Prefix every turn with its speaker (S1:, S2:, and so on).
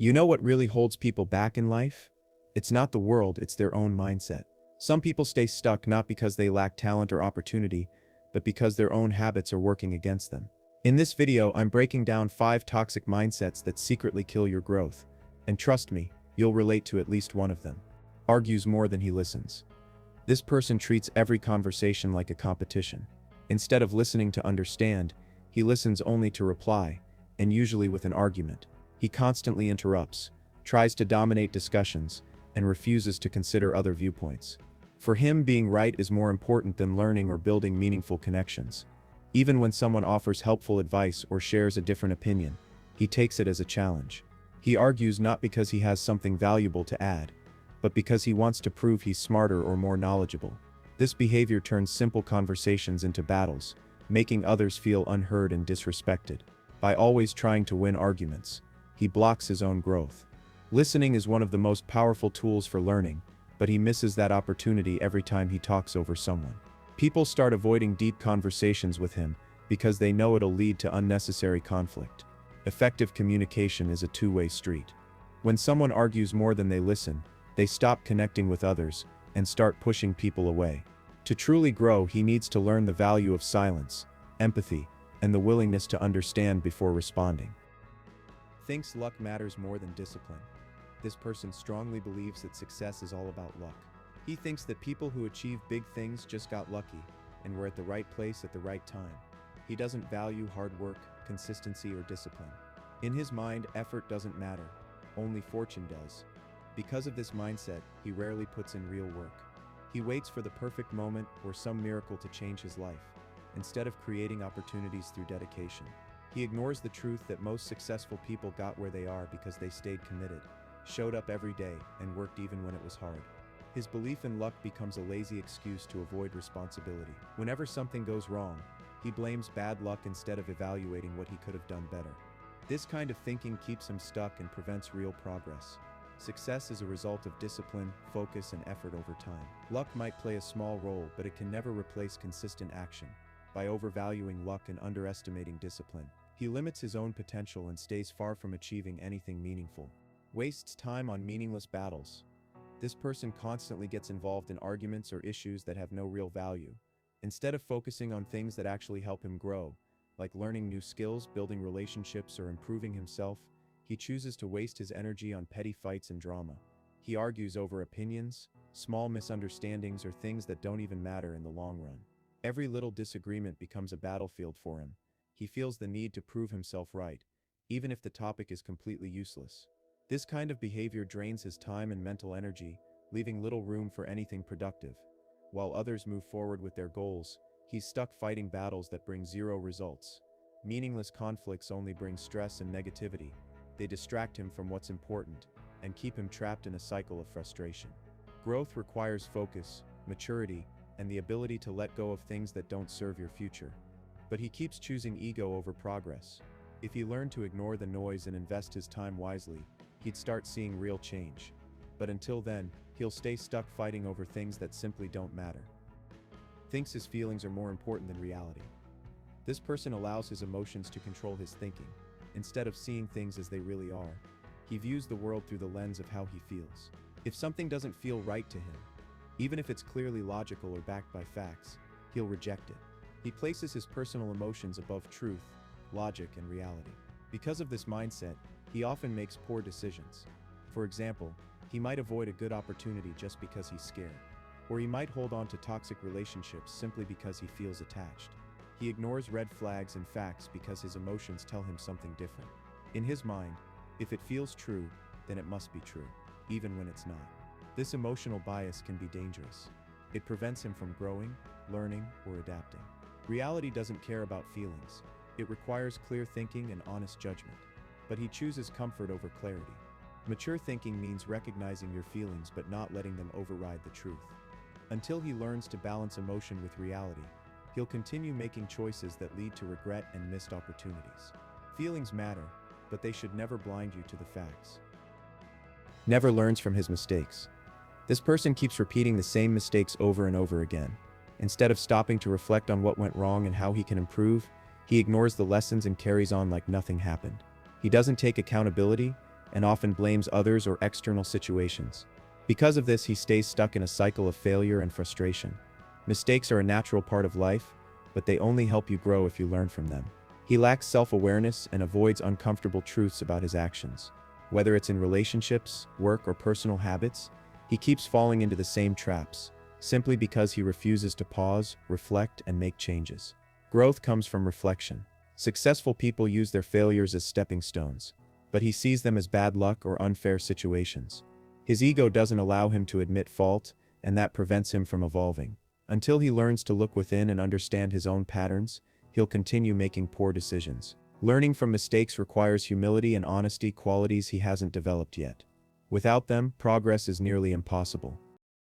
S1: You know what really holds people back in life? It's not the world, it's their own mindset. Some people stay stuck not because they lack talent or opportunity, but because their own habits are working against them. In this video, I'm breaking down 5 toxic mindsets that secretly kill your growth. And trust me, you'll relate to at least one of them. Argues more than he listens. This person treats every conversation like a competition. Instead of listening to understand, he listens only to reply, and usually with an argument. He constantly interrupts, tries to dominate discussions, and refuses to consider other viewpoints. For him, being right is more important than learning or building meaningful connections. Even when someone offers helpful advice or shares a different opinion, he takes it as a challenge. He argues not because he has something valuable to add, but because he wants to prove he's smarter or more knowledgeable. This behavior turns simple conversations into battles, making others feel unheard and disrespected. By always trying to win arguments, he blocks his own growth. Listening is one of the most powerful tools for learning, but he misses that opportunity every time he talks over someone. People start avoiding deep conversations with him because they know it'll lead to unnecessary conflict. Effective communication is a two-way street. When someone argues more than they listen, they stop connecting with others and start pushing people away. To truly grow, he needs to learn the value of silence, empathy, and the willingness to understand before responding. Thinks luck matters more than discipline. This person strongly believes that success is all about luck. He thinks that people who achieve big things just got lucky and were at the right place at the right time. He doesn't value hard work, consistency, or discipline. In his mind, effort doesn't matter, only fortune does. Because of this mindset, he rarely puts in real work. He waits for the perfect moment or some miracle to change his life, instead of creating opportunities through dedication. He ignores the truth that most successful people got where they are because they stayed committed, showed up every day, and worked even when it was hard. His belief in luck becomes a lazy excuse to avoid responsibility. Whenever something goes wrong, he blames bad luck instead of evaluating what he could have done better. This kind of thinking keeps him stuck and prevents real progress. Success is a result of discipline, focus, and effort over time. Luck might play a small role, but it can never replace consistent action. By overvaluing luck and underestimating discipline, he limits his own potential and stays far from achieving anything meaningful. Wastes time on meaningless battles. This person constantly gets involved in arguments or issues that have no real value. Instead of focusing on things that actually help him grow, like learning new skills, building relationships, or improving himself, he chooses to waste his energy on petty fights and drama. He argues over opinions, small misunderstandings, or things that don't even matter in the long run. Every little disagreement becomes a battlefield for him. He feels the need to prove himself right, even if the topic is completely useless. This kind of behavior drains his time and mental energy, leaving little room for anything productive. While others move forward with their goals, he's stuck fighting battles that bring zero results. Meaningless conflicts only bring stress and negativity. They distract him from what's important and keep him trapped in a cycle of frustration. Growth requires focus, maturity, and the ability to let go of things that don't serve your future. But he keeps choosing ego over progress. If he learned to ignore the noise and invest his time wisely, he'd start seeing real change. But until then, he'll stay stuck fighting over things that simply don't matter. Thinks his feelings are more important than reality. This person allows his emotions to control his thinking. Instead of seeing things as they really are, he views the world through the lens of how he feels. If something doesn't feel right to him, even if it's clearly logical or backed by facts, he'll reject it. He places his personal emotions above truth, logic, and reality. Because of this mindset, he often makes poor decisions. For example, he might avoid a good opportunity just because he's scared. Or he might hold on to toxic relationships simply because he feels attached. He ignores red flags and facts because his emotions tell him something different. In his mind, if it feels true, then it must be true, even when it's not. This emotional bias can be dangerous. It prevents him from growing, learning, or adapting. Reality doesn't care about feelings. It requires clear thinking and honest judgment. But he chooses comfort over clarity. Mature thinking means recognizing your feelings but not letting them override the truth. Until he learns to balance emotion with reality, he'll continue making choices that lead to regret and missed opportunities. Feelings matter, but they should never blind you to the facts. Never learns from his mistakes. This person keeps repeating the same mistakes over and over again. Instead of stopping to reflect on what went wrong and how he can improve, he ignores the lessons and carries on like nothing happened. He doesn't take accountability, and often blames others or external situations. Because of this, he stays stuck in a cycle of failure and frustration. Mistakes are a natural part of life, but they only help you grow if you learn from them. He lacks self-awareness and avoids uncomfortable truths about his actions. Whether it's in relationships, work, or personal habits, he keeps falling into the same traps, simply because he refuses to pause, reflect, and make changes. Growth comes from reflection. Successful people use their failures as stepping stones, but he sees them as bad luck or unfair situations. His ego doesn't allow him to admit fault, and that prevents him from evolving. Until he learns to look within and understand his own patterns, he'll continue making poor decisions. Learning from mistakes requires humility and honesty, qualities he hasn't developed yet. Without them, progress is nearly impossible.